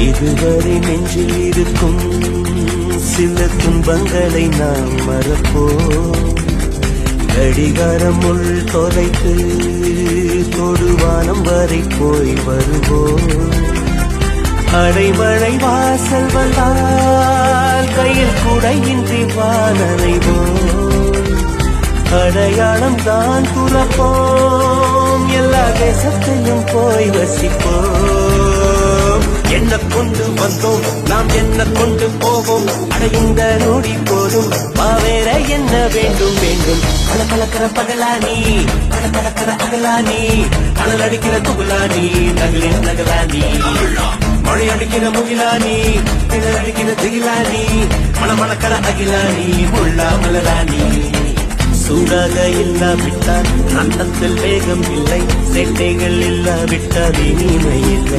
இதுவரை நெஞ்சில் இருக்கும் சில துன்பங்களை நாம் மறப்போம். கடிகாரம் உள் தொலைத்து தொடுவானம் வரை போய் வருவோம். அடைமழை வாசல் வந்தால் கையில் குடையின்றி வானறைவோம். அடையாளம் தான் துறப்போம், எல்லா தேசத்தையும் போய் வசிப்போம். என்ன கொண்டு வந்தோம் நாம் என்ன கொண்டு போவோம், அடைந்த நொடி போதும் வேற என்ன வேண்டும் வேண்டும். கலக்கலக்கிற பகலானி கலக்கலக்கிற அகலானி, அனல் அடிக்கிற துகுலானி நகலின் நகலானி, மழை அடிக்கிற முகிலானி திணல் அடிக்கிற திகிலானி, மணமணக்கிற அகிலானி முள்ளா மலராணி. சூடாக இல்லாவிட்டால் ரத்தத்தில் வேகம் இல்லை, சேட்டைகள் இல்லாவிட்டால் இனிமை இல்லை.